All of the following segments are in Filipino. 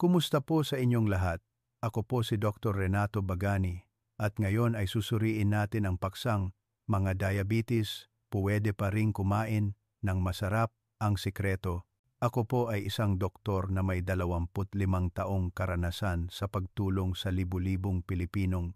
Kumusta po sa inyong lahat? Ako po si Dr. Renato Bagani at ngayon ay susuriin natin ang paksang mga diabetes, puwede pa ring kumain ng masarap, ang sikreto. Ako po ay isang doktor na may 25 taong karanasan sa pagtulong sa libu-libong Pilipinong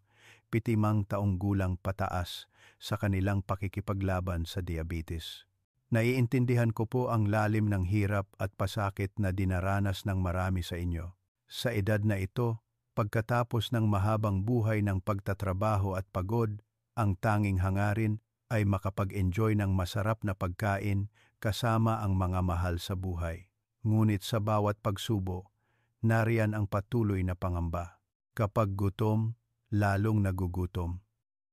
70 taong gulang pataas sa kanilang pakikipaglaban sa diabetes. Naiintindihan ko po ang lalim ng hirap at pasakit na dinaranas ng marami sa inyo. Sa edad na ito, pagkatapos ng mahabang buhay ng pagtatrabaho at pagod, ang tanging hangarin ay makapag-enjoy ng masarap na pagkain kasama ang mga mahal sa buhay. Ngunit sa bawat pagsubo, nariyan ang patuloy na pangamba. Kapag gutom, lalong nagugutom.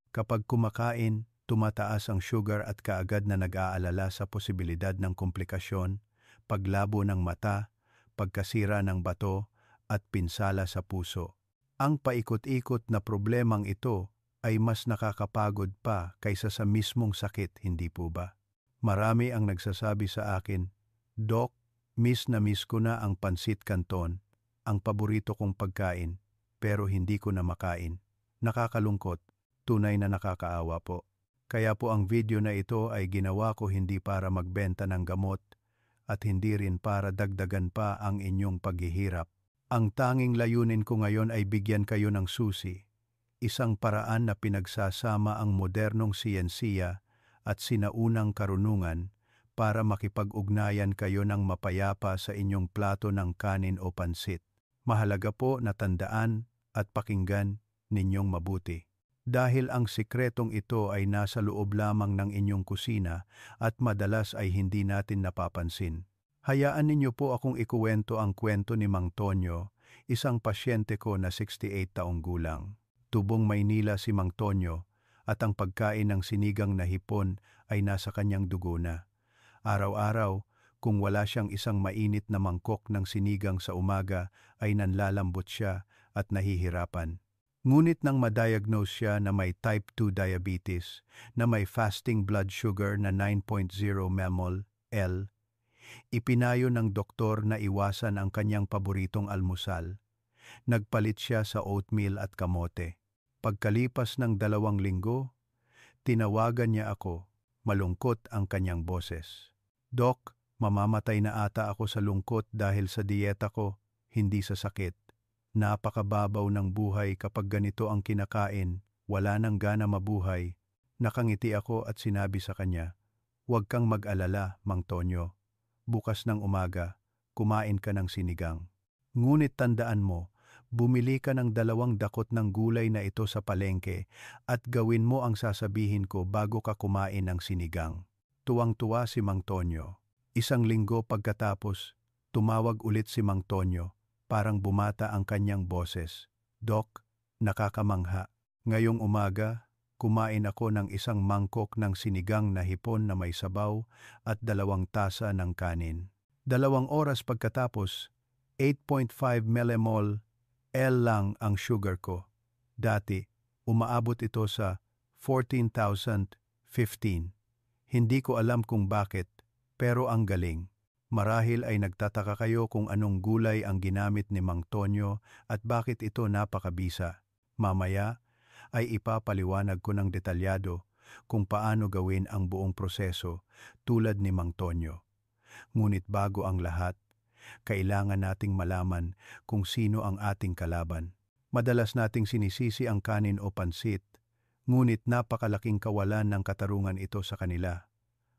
Kapag kumakain, tumataas ang sugar at kaagad na nag-aalala sa posibilidad ng komplikasyon, paglabo ng mata, pagkasira ng bato, at pinsala sa puso. Ang paikot-ikot na problemang ito ay mas nakakapagod pa kaysa sa mismong sakit, hindi po ba? Marami ang nagsasabi sa akin, "Doc, miss na miss ko na ang pansit canton, ang paborito kong pagkain, pero hindi ko na makain." Nakakalungkot, tunay na nakakaawa po. Kaya po ang video na ito ay ginawa ko hindi para magbenta ng gamot at hindi rin para dagdagan pa ang inyong paghihirap. Ang tanging layunin ko ngayon ay bigyan kayo ng susi, isang paraan na pinagsasama ang modernong siyensiya at sinaunang karunungan para makipag-ugnayan kayo ng mapayapa sa inyong plato ng kanin o pansit. Mahalaga po na tandaan at pakinggan ninyong mabuti. Dahil ang sikretong ito ay nasa loob lamang ng inyong kusina at madalas ay hindi natin napapansin. Hayaan ninyo po akong ikuwento ang kwento ni Mang Tonyo, isang pasyente ko na 68 taong gulang. Tubong Maynila si Mang Tonyo at ang pagkain ng sinigang na hipon ay nasa kanyang dugo na. Araw-araw, kung wala siyang isang mainit na mangkok ng sinigang sa umaga ay nanlalambot siya at nahihirapan. Ngunit nang ma-diagnose siya na may type 2 diabetes, na may fasting blood sugar na 9.0 mmol, ipinayo ng doktor na iwasan ang kanyang paboritong almusal. Nagpalit siya sa oatmeal at kamote. Pagkalipas ng 2 linggo, tinawagan niya ako, malungkot ang kanyang boses. "Doc, mamamatay na ata ako sa lungkot dahil sa dieta ko, hindi sa sakit. Napakababaw ng buhay kapag ganito ang kinakain, wala nang gana mabuhay." Nakangiti ako at sinabi sa kanya, "Huwag kang mag-alala, Mang Tonyo. Bukas ng umaga, kumain ka ng sinigang. Ngunit tandaan mo, bumili ka ng 2 dakot ng gulay na ito sa palengke at gawin mo ang sasabihin ko bago ka kumain ng sinigang." Tuwang-tuwa si Mang Tonyo. 1 linggo pagkatapos, tumawag ulit si Mang Tonyo. Parang bumata ang kanyang boses. "Doc, nakakamangha. Ngayong umaga, kumain ako ng 1 mangkok ng sinigang na hipon na may sabaw at 2 tasa ng kanin. 2 oras pagkatapos, 8.5 mmol lang ang sugar ko. Dati, umaabot ito sa 14,015. Hindi ko alam kung bakit, pero ang galing. Marahil ay nagtataka kayo kung anong gulay ang ginamit ni Mang Tonyo at bakit ito napakabisa. Mamaya ay ipapaliwanag ko ng detalyado kung paano gawin ang buong proseso tulad ni Mang Tonyo. Ngunit bago ang lahat, kailangan nating malaman kung sino ang ating kalaban. Madalas nating sinisisi ang kanin o pansit, ngunit napakalaking kawalan ng katarungan ito sa kanila.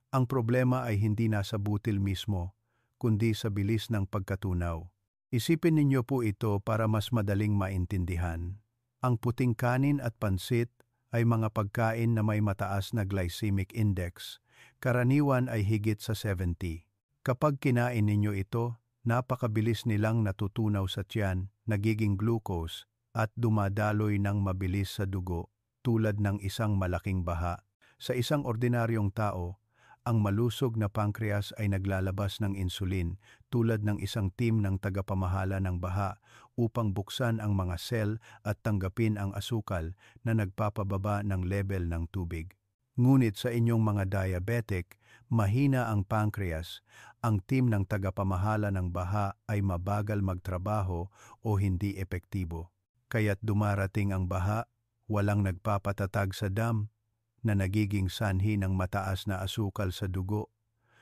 Ang problema ay hindi nasa butil mismo, kundi sa bilis ng pagkatunaw. Isipin ninyo po ito para mas madaling maintindihan. Ang puting kanin at pansit ay mga pagkain na may mataas na glycemic index. Karaniwan ay higit sa 70. Kapag kinain ninyo ito, napakabilis nilang natutunaw sa tiyan, nagiging glucose at dumadaloy ng mabilis sa dugo tulad ng isang malaking baha. Sa isang ordinaryong tao, ang malusog na pancreas ay naglalabas ng insulin tulad ng isang team ng tagapamahala ng baha upang buksan ang mga sel at tanggapin ang asukal na nagpapababa ng level ng tubig. Ngunit sa inyong mga diabetic, Mahina ang pancreas, ang team ng tagapamahala ng baha ay mabagal magtrabaho o hindi epektibo. Kaya't dumarating ang baha, walang nagpapatatag sa dam na nagiging sanhi ng mataas na asukal sa dugo,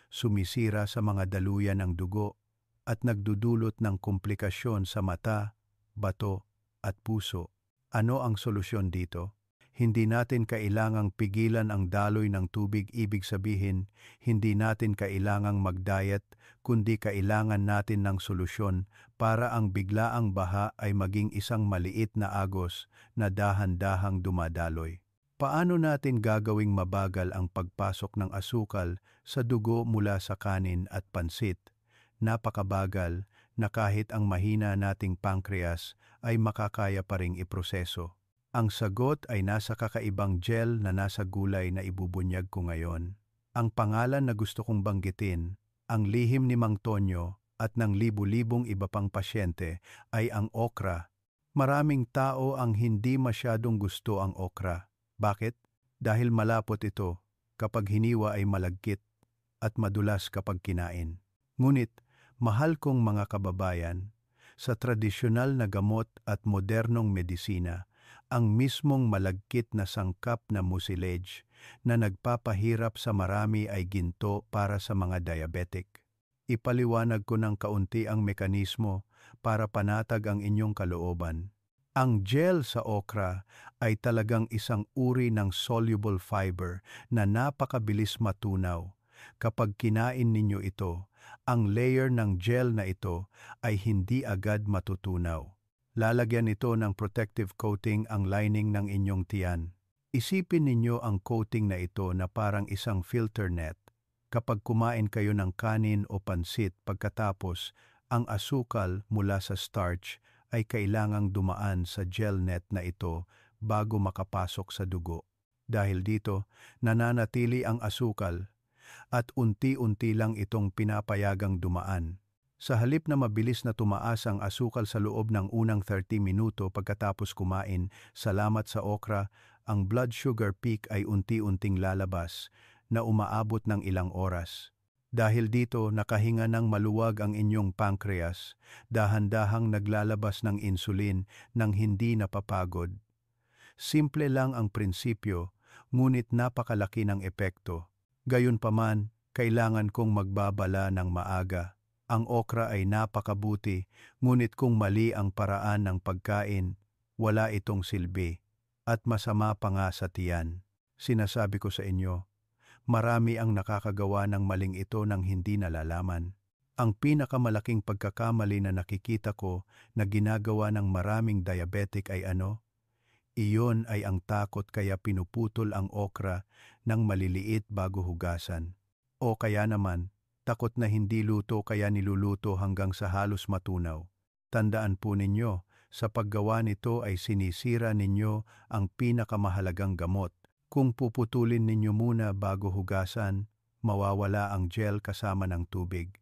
sumisira sa mga daluyan ng dugo at nagdudulot ng komplikasyon sa mata, bato at puso. Ano ang solusyon dito? Hindi natin kailangang pigilan ang daloy ng tubig, ibig sabihin, hindi natin kailangang mag-diet, kundi kailangan natin ng solusyon para ang biglaang baha ay maging isang maliit na agos na dahan-dahang dumadaloy. Paano natin gagawing mabagal ang pagpasok ng asukal sa dugo mula sa kanin at pansit? Napakabagal na kahit ang mahina nating pancreas ay makakaya pa ring iproseso. Ang sagot ay nasa kakaibang gel na nasa gulay na ibubunyag ko ngayon. Ang pangalan na gusto kong banggitin, ang lihim ni Mang Tonyo at ng libu-libong iba pang pasyente ay ang okra. Maraming tao ang hindi masyadong gusto ang okra. Bakit? Dahil malapot ito, kapag hiniwa ay malagkit at madulas kapag kinain. Ngunit, mahal kong mga kababayan, sa tradisyonal na gamot at modernong medisina, ang mismong malagkit na sangkap na mucilage na nagpapahirap sa marami ay ginto para sa mga diabetic. Ipaliwanag ko ng kaunti ang mekanismo para panatag ang inyong kalooban. Ang gel sa okra ay talagang isang uri ng soluble fiber na napakabilis matunaw. Kapag kinain ninyo ito, ang layer ng gel na ito ay hindi agad matutunaw. Lalagyan ito ng protective coating ang lining ng inyong tiyan. Isipin ninyo ang coating na ito na parang isang filter net. Kapag kumain kayo ng kanin o pansit pagkatapos, ang asukal mula sa starch ay kailangang dumaan sa gel net na ito bago makapasok sa dugo. Dahil dito, nananatili ang asukal at unti-unti lang itong pinapayagang dumaan. Sa halip na mabilis na tumaas ang asukal sa loob ng unang 30 minuto pagkatapos kumain, salamat sa okra, ang blood sugar peak ay unti-unting lalabas na umaabot ng ilang oras. Dahil dito nakahinga ng maluwag ang inyong pancreas, dahan-dahang naglalabas ng insulin nang hindi napapagod. Simple lang ang prinsipyo, ngunit napakalaki ng epekto. Gayunpaman, kailangan kong magbabala ng maaga. Ang okra ay napakabuti, ngunit kung mali ang paraan ng pagkain, wala itong silbi, at masama pa nga sa tiyan. Sinasabi ko sa inyo, marami ang nakakagawa ng maling ito nang hindi nalalaman. Ang pinakamalaking pagkakamali na nakikita ko na ginagawa ng maraming diabetic ay ano? Iyon ay ang takot kaya pinuputol ang okra ng maliliit bago hugasan. O kaya naman, takot na hindi luto kaya niluluto hanggang sa halos matunaw. Tandaan po ninyo, sa paggawa nito ay sinisira ninyo ang pinakamahalagang gamot. Kung puputulin ninyo muna bago hugasan, mawawala ang gel kasama ng tubig.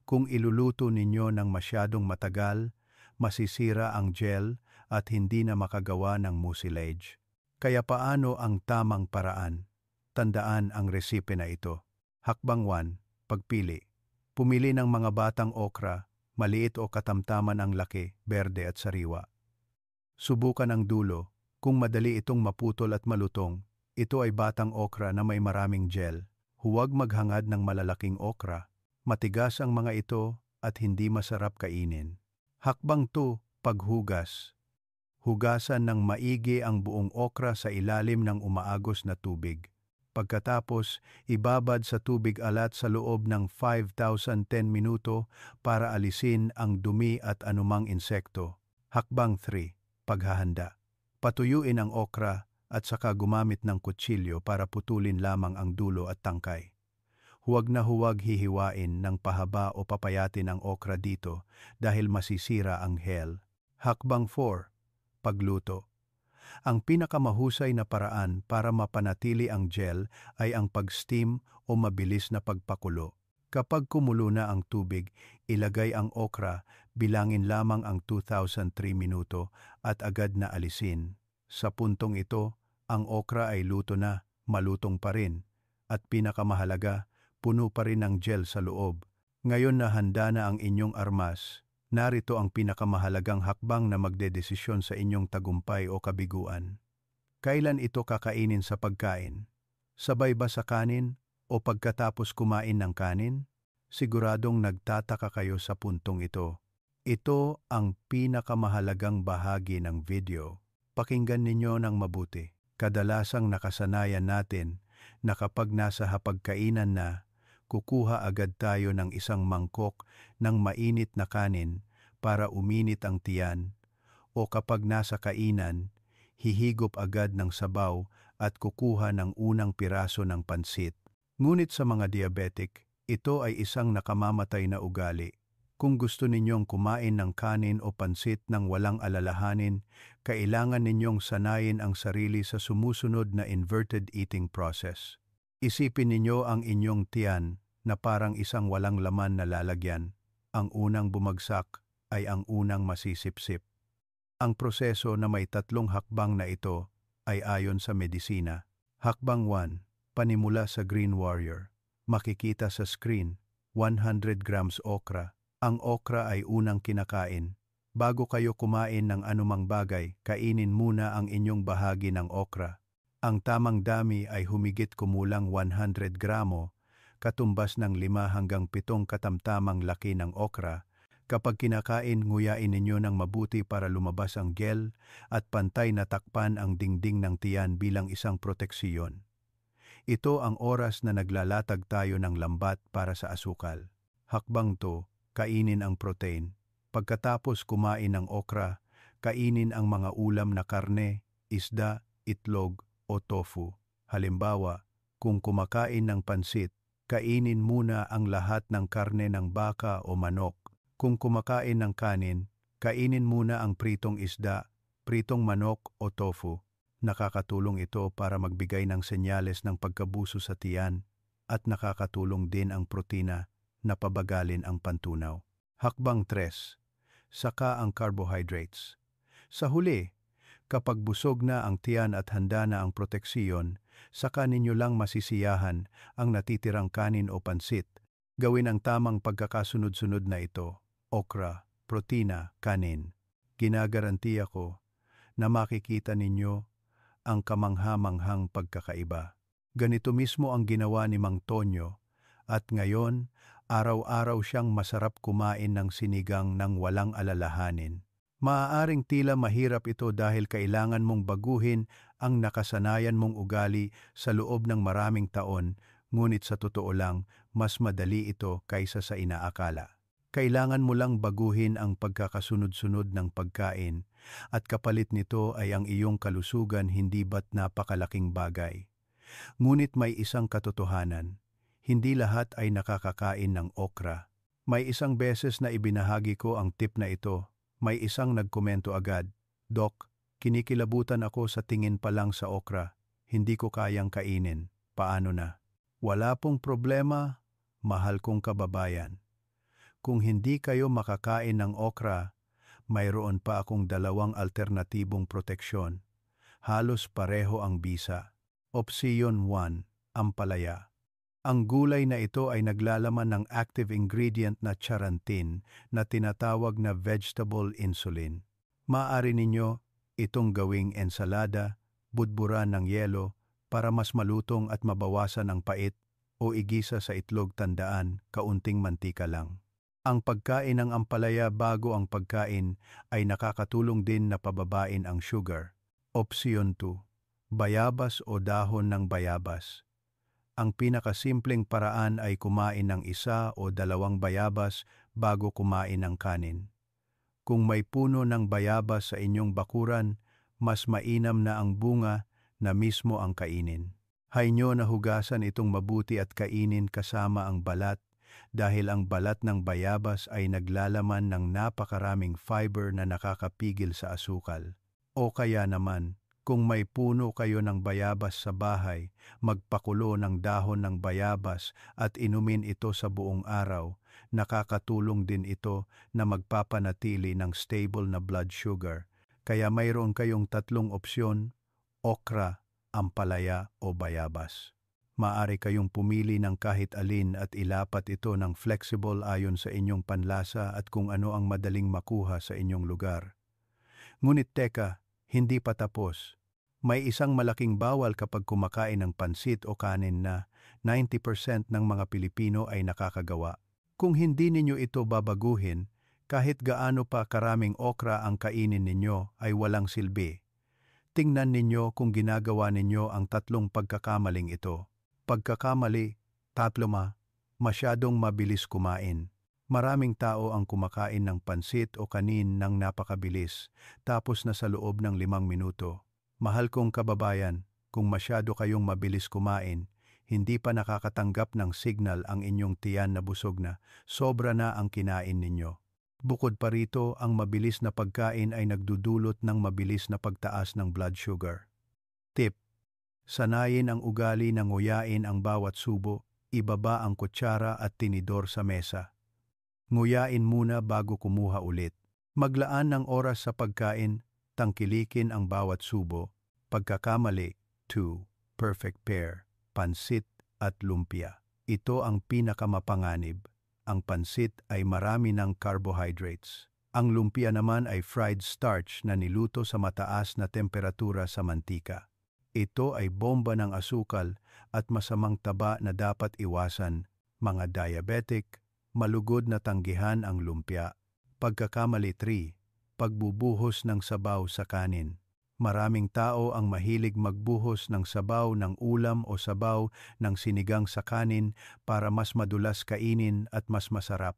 Kung iluluto ninyo ng masyadong matagal, masisira ang gel at hindi na makagawa ng mucilage. Kaya paano ang tamang paraan? Tandaan ang resipe na ito. Hakbang 1. Pagpili. Pumili ng mga batang okra, maliit o katamtaman ang laki, berde at sariwa. Subukan ang dulo. Kung madali itong maputol at malutong, ito ay batang okra na may maraming gel. Huwag maghangad ng malalaking okra. Matigas ang mga ito at hindi masarap kainin. Hakbang 2. Paghugas. Hugasan ng maigi ang buong okra sa ilalim ng umaagos na tubig. Pagkatapos, ibabad sa tubig alat sa loob ng 5,010 minuto para alisin ang dumi at anumang insekto. Hakbang 3. Paghahanda. Patuyuin ang okra at saka gumamit ng kutsilyo para putulin lamang ang dulo at tangkay. Huwag na huwag hihiwain ng pahaba o papayatin ang okra dito dahil masisira ang hel. Hakbang 4. Pagluto. Ang pinakamahusay na paraan para mapanatili ang gel ay ang pag-steam o mabilis na pagpakulo. Kapag kumulo na ang tubig, ilagay ang okra, bilangin lamang ang 2,003 minuto at agad na alisin. Sa puntong ito, ang okra ay luto na, malutong pa rin. At pinakamahalaga, puno pa rin ng gel sa loob. Ngayon na handa na ang inyong armas, narito ang pinakamahalagang hakbang na magdedesisyon sa inyong tagumpay o kabiguan. Kailan ito kakainin sa pagkain? Sabay ba sa kanin o pagkatapos kumain ng kanin? Siguradong nagtataka kayo sa puntong ito. Ito ang pinakamahalagang bahagi ng video. Pakinggan ninyo ng mabuti. Kadalasang nakasanayan natin na kapag nasa hapagkainan na, kukuha agad tayo ng isang mangkok ng mainit na kanin para uminit ang tiyan, o kapag nasa kainan, hihigop agad ng sabaw at kukuha ng unang piraso ng pansit. Ngunit sa mga diabetic, ito ay isang nakamamatay na ugali. Kung gusto ninyong kumain ng kanin o pansit ng walang alalahanin, kailangan ninyong sanayin ang sarili sa sumusunod na inverted eating process. Isipin ninyo ang inyong tiyan na parang isang walang laman na lalagyan. Ang unang bumagsak ay ang unang masisipsip. Ang proseso na may 3 hakbang na ito ay ayon sa medisina. Hakbang 1, panimula sa Green Warrior. Makikita sa screen, 100 grams okra. Ang okra ay unang kinakain. Bago kayo kumain ng anumang bagay, kainin muna ang inyong bahagi ng okra. Ang tamang dami ay humigit kumulang 100 gramo, katumbas ng 5 hanggang 7 katamtamang laki ng okra. Kapag kinakain, nguyain ninyo ng mabuti para lumabas ang gel at pantay na takpan ang dingding ng tiyan bilang isang proteksiyon. Ito ang oras na naglalatag tayo ng lambat para sa asukal. Hakbang 2, kainin ang protein. Pagkatapos kumain ng okra, kainin ang mga ulam na karne, isda, itlog o tofu. Halimbawa, kung kumakain ng pansit, kainin muna ang lahat ng karne ng baka o manok. Kung kumakain ng kanin, kainin muna ang pritong isda, pritong manok o tofu. Nakakatulong ito para magbigay ng senyales ng pagkabuso sa tiyan at nakakatulong din ang protina na pabagalin ang pantunaw. Hakbang 3, saka ang carbohydrates. Sa huli, kapag busog na ang tiyan at handa na ang proteksiyon, saka ninyo lang masisiyahan ang natitirang kanin o pansit. Gawin ang tamang pagkakasunod-sunod na ito: okra, protina, kanin. Ginagarantiya ko na makikita ninyo ang kamangha-manghang pagkakaiba. Ganito mismo ang ginawa ni Mang Tonyo, at ngayon, araw-araw siyang masarap kumain ng sinigang ng walang alalahanin. Maaaring tila mahirap ito dahil kailangan mong baguhin ang nakasanayan mong ugali sa loob ng maraming taon, ngunit sa totoo lang, mas madali ito kaysa sa inaakala. Kailangan mo lang baguhin ang pagkakasunod-sunod ng pagkain, at kapalit nito ay ang iyong kalusugan, hindi ba't napakalaking bagay. Ngunit may isang katotohanan. Hindi lahat ay nakakakain ng okra. May isang beses na ibinahagi ko ang tip na ito, may isang nagkomento agad, "Doc, kinikilabutan ako sa tingin pa lang sa okra. Hindi ko kayang kainin. Paano na?" Wala pong problema, mahal kong kababayan. Kung hindi kayo makakain ng okra, mayroon pa akong 2 alternatibong proteksyon. Halos pareho ang bisa. Opsyon 1, ampalaya. Ang gulay na ito ay naglalaman ng active ingredient na charantin na tinatawag na vegetable insulin. Maaari ninyo itong gawing ensalada, budburan ng yelo para mas malutong at mabawasan ang pait, o igisa sa itlog. Tandaan, kaunting mantika lang. Ang pagkain ng ampalaya bago ang pagkain ay nakakatulong din na pababain ang sugar. Opsyon 2, bayabas o dahon ng bayabas. Ang pinakasimpleng paraan ay kumain ng 1 o 2 bayabas bago kumain ng kanin. Kung may puno ng bayabas sa inyong bakuran, mas mainam na ang bunga na mismo ang kainin. Hainyo na hugasan itong mabuti at kainin kasama ang balat, dahil ang balat ng bayabas ay naglalaman ng napakaraming fiber na nakakapigil sa asukal. O kaya naman, kung may puno kayo ng bayabas sa bahay, magpakulo ng dahon ng bayabas at inumin ito sa buong araw. Nakakatulong din ito na magpapanatili ng stable na blood sugar. Kaya mayroon kayong 3 opsyon: okra, ampalaya o bayabas. Maaari kayong pumili ng kahit alin at ilapat ito ng flexible ayon sa inyong panlasa at kung ano ang madaling makuha sa inyong lugar. Ngunit teka, hindi pa tapos. May isang malaking bawal kapag kumakain ng pansit o kanin na 90% ng mga Pilipino ay nakakagawa. Kung hindi ninyo ito babaguhin, kahit gaano pa karaming okra ang kainin ninyo ay walang silbi. Tingnan ninyo kung ginagawa ninyo ang tatlong pagkakamaling ito. Pagkakamali, masyadong mabilis kumain. Maraming tao ang kumakain ng pansit o kanin ng napakabilis, tapos na sa loob ng 5 minuto. Mahal kong kababayan, kung masyado kayong mabilis kumain, hindi pa nakakatanggap ng signal ang inyong tiyan na busog na, sobra na ang kinain ninyo. Bukod pa rito, ang mabilis na pagkain ay nagdudulot ng mabilis na pagtaas ng blood sugar. Tip: sanayin ang ugali na nguyain ang bawat subo, ibaba ang kutsara at tinidor sa mesa. Nguyain muna bago kumuha ulit. Maglaan ng oras sa pagkain, tangkilikin ang bawat subo. Pagkakamali, 2, perfect pair, pansit at lumpia. Ito ang pinakamapanganib. Ang pansit ay marami ng carbohydrates. Ang lumpia naman ay fried starch na niluto sa mataas na temperatura sa mantika. Ito ay bomba ng asukal at masamang taba na dapat iwasan. Mga diabetic, malugod na tanggihan ang lumpia. Pagkakamali 3, pagbubuhos ng sabaw sa kanin. Maraming tao ang mahilig magbuhos ng sabaw ng ulam o sabaw ng sinigang sa kanin para mas madulas kainin at mas masarap.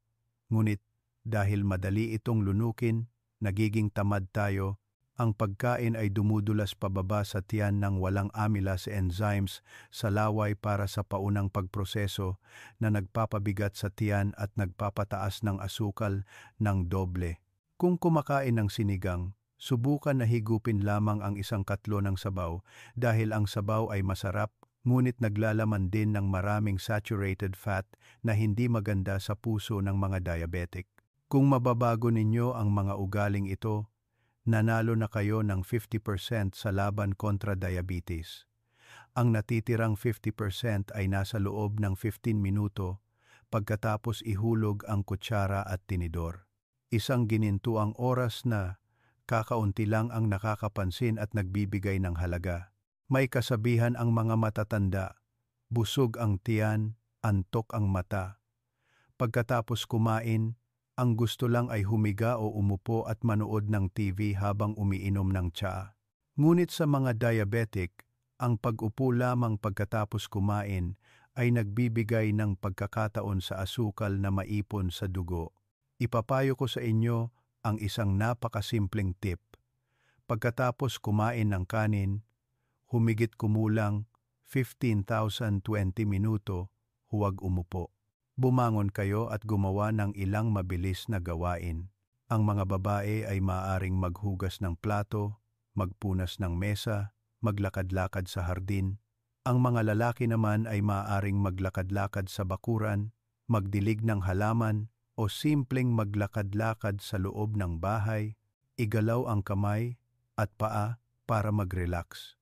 Ngunit dahil madali itong lunukin, nagiging tamad tayo. Ang pagkain ay dumudulas pababa sa tiyan ng walang amylase enzymes sa laway para sa paunang pagproseso na nagpapabigat sa tiyan at nagpapataas ng asukal ng doble. Kung kumakain ng sinigang, subukan na higupin lamang ang 1 katlo ng sabaw dahil ang sabaw ay masarap ngunit naglalaman din ng maraming saturated fat na hindi maganda sa puso ng mga diabetic. Kung mababago ninyo ang mga ugaling ito, nanalo na kayo ng 50% sa laban kontra diabetes. Ang natitirang 50% ay nasa loob ng 15 minuto pagkatapos ihulog ang kutsara at tinidor. Isang ginintuang oras na kakaunti lang ang nakakapansin at nagbibigay ng halaga. May kasabihan ang mga matatanda, busog ang tiyan, antok ang mata. Pagkatapos kumain, ang gusto lang ay humiga o umupo at manood ng TV habang umiinom ng tsaa. Ngunit sa mga diabetic, ang pag-upo lamang pagkatapos kumain ay nagbibigay ng pagkakataon sa asukal na maipon sa dugo. Ipapayo ko sa inyo ang isang napakasimpleng tip. Pagkatapos kumain ng kanin, humigit kumulang 15,020 minuto, huwag umupo. Bumangon kayo at gumawa ng ilang mabilis na gawain. Ang mga babae ay maaaring maghugas ng plato, magpunas ng mesa, maglakad-lakad sa hardin. Ang mga lalaki naman ay maaaring maglakad-lakad sa bakuran, magdilig ng halaman, o simpleng maglakad-lakad sa loob ng bahay, igalaw ang kamay at paa para mag-relax.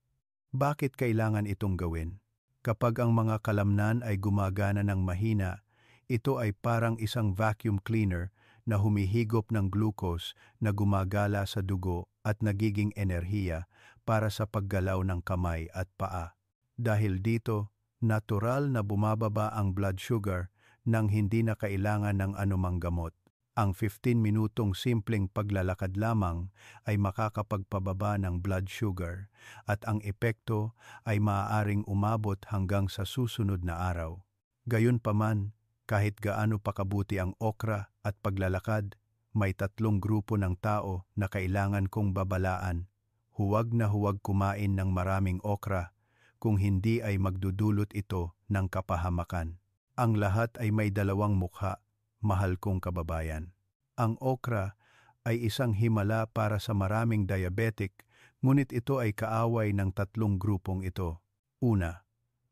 Bakit kailangan itong gawin? Kapag ang mga kalamnan ay gumagana ng mahina, ito ay parang isang vacuum cleaner na humihigop ng glucose na gumagala sa dugo at nagiging enerhiya para sa paggalaw ng kamay at paa. Dahil dito, natural na bumababa ang blood sugar nang hindi na kailangan ng anumang gamot. Ang 15 minutong simpleng paglalakad lamang ay makakapagpababa ng blood sugar at ang epekto ay maaaring umabot hanggang sa susunod na araw. Gayunpaman, kahit gaano pa kabuti ang okra at paglalakad, may 3 grupo ng tao na kailangan kong babalaan. Huwag na huwag kumain ng maraming okra kung hindi ay magdudulot ito ng kapahamakan. Ang lahat ay may 2 mukha, mahal kong kababayan. Ang okra ay isang himala para sa maraming diabetic, ngunit ito ay kaaway ng 3 grupong ito. Una,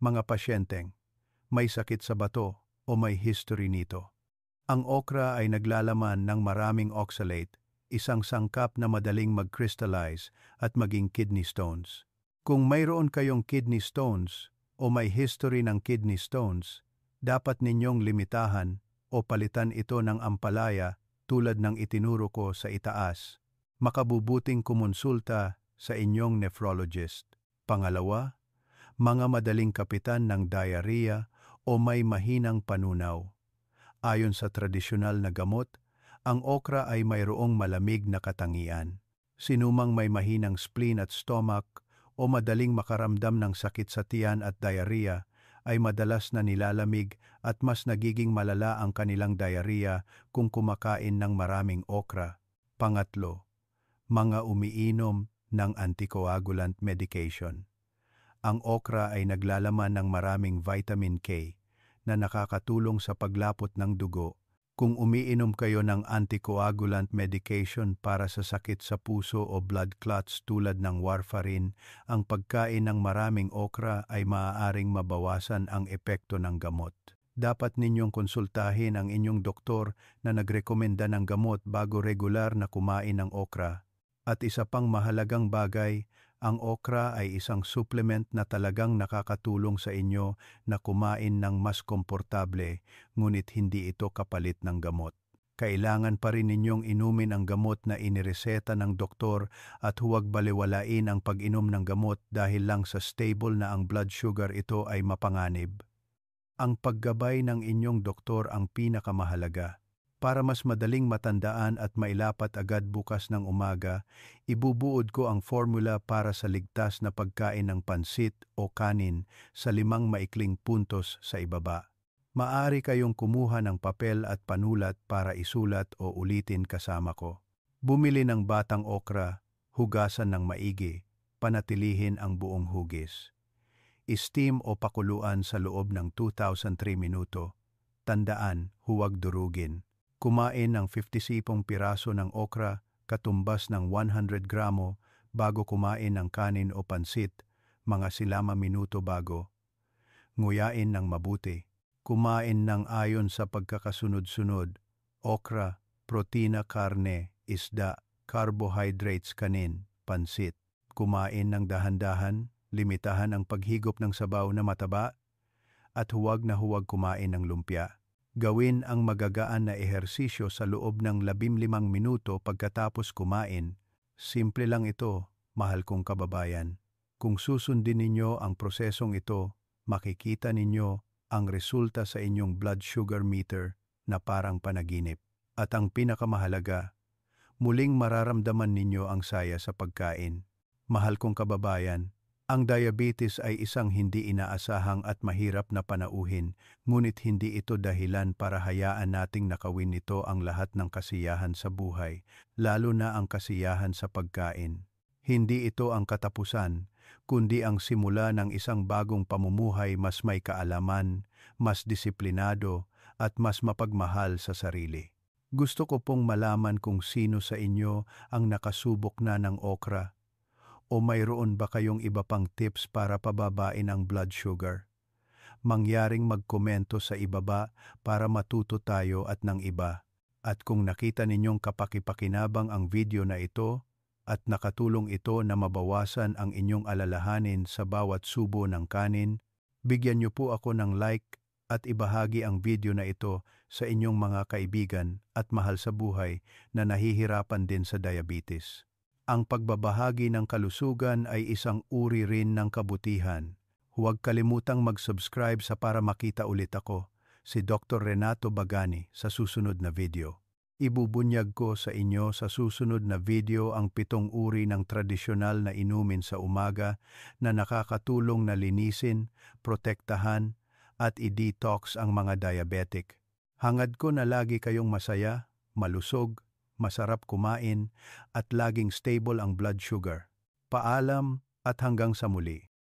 mga pasyenteng may sakit sa bato o may history nito. Ang okra ay naglalaman ng maraming oxalate, isang sangkap na madaling mag-crystallize at maging kidney stones. Kung mayroon kayong kidney stones, o may history ng kidney stones, dapat ninyong limitahan o palitan ito ng ampalaya tulad ng itinuro ko sa itaas. Makabubuting kumonsulta sa inyong nephrologist. Pangalawa, mga madaling kapitan ng diarrhea o may mahinang panunaw. Ayon sa tradisyonal na gamot, ang okra ay mayroong malamig na katangian. Sinumang may mahinang spleen at stomach o madaling makaramdam ng sakit sa tiyan at diarrhea ay madalas na nilalamig at mas nagiging malala ang kanilang diarrhea kung kumakain ng maraming okra. Pangatlo, mga umiinom ng anticoagulant medication. Ang okra ay naglalaman ng maraming vitamin K na nakakatulong sa paglapot ng dugo. Kung umiinom kayo ng anticoagulant medication para sa sakit sa puso o blood clots tulad ng warfarin, ang pagkain ng maraming okra ay maaaring mabawasan ang epekto ng gamot. Dapat ninyong konsultahin ang inyong doktor na nagrekomenda ng gamot bago regular na kumain ng okra. At isa pang mahalagang bagay, ang okra ay isang supplement na talagang nakakatulong sa inyo na kumain ng mas komportable, ngunit hindi ito kapalit ng gamot. Kailangan pa rin ninyong inumin ang gamot na inireseta ng doktor at huwag baliwalain ang pag-inom ng gamot dahil lang sa stable na ang blood sugar ito ay mapanganib. Ang paggabay ng inyong doktor ang pinakamahalaga. Para mas madaling matandaan at mailapat agad bukas ng umaga, ibubuod ko ang formula para sa ligtas na pagkain ng pansit o kanin sa 5 maikling puntos sa ibaba. Maaari kayong kumuha ng papel at panulat para isulat o ulitin kasama ko. Bumili ng batang okra, hugasan ng maigi, panatilihin ang buong hugis. Steam o pakuluan sa loob ng 2,003 minuto. Tandaan, huwag durugin. Kumain ng 50 piraso ng okra, katumbas ng 100 gramo, bago kumain ng kanin o pansit, mga 5 minuto bago. Nguyain ng mabuti. Kumain ng ayon sa pagkakasunod-sunod, okra, protina, karne, isda, carbohydrates, kanin, pansit. Kumain ng dahan-dahan, limitahan ang paghigop ng sabaw na mataba, at huwag kumain ng lumpia. Gawin ang magagaan na ehersisyo sa loob ng 15 minuto pagkatapos kumain. Simple lang ito, mahal kong kababayan. Kung susundin ninyo ang prosesong ito, makikita ninyo ang resulta sa inyong blood sugar meter na parang panaginip. At ang pinakamahalaga, muling mararamdaman ninyo ang saya sa pagkain. Mahal kong kababayan, ang diabetes ay isang hindi inaasahang at mahirap na panauhin, ngunit hindi ito dahilan para hayaan nating nakawin nito ang lahat ng kasiyahan sa buhay, lalo na ang kasiyahan sa pagkain. Hindi ito ang katapusan, kundi ang simula ng isang bagong pamumuhay mas may kaalaman, mas disiplinado, at mas mapagmahal sa sarili. Gusto ko pong malaman kung sino sa inyo ang nakasubok na ng okra. O mayroon ba kayong iba pang tips para pababain ang blood sugar? Mangyaring magkomento sa ibaba para matuto tayo at ng iba. At kung nakita ninyong kapakipakinabang ang video na ito at nakatulong ito na mabawasan ang inyong alalahanin sa bawat subo ng kanin, bigyan niyo po ako ng like at ibahagi ang video na ito sa inyong mga kaibigan at mahal sa buhay na nahihirapan din sa diabetes. Ang pagbabahagi ng kalusugan ay isang uri rin ng kabutihan. Huwag kalimutang mag-subscribe para makita ulit ako, si Dr. Renato Bagani, sa susunod na video. Ibubunyag ko sa inyo sa susunod na video ang 7 uri ng tradisyonal na inumin sa umaga na nakakatulong na linisin, protektahan, at i-detox ang mga diabetic. Hangad ko na lagi kayong masaya, malusog, masarap kumain, at laging stable ang blood sugar. Paalam at hanggang sa muli.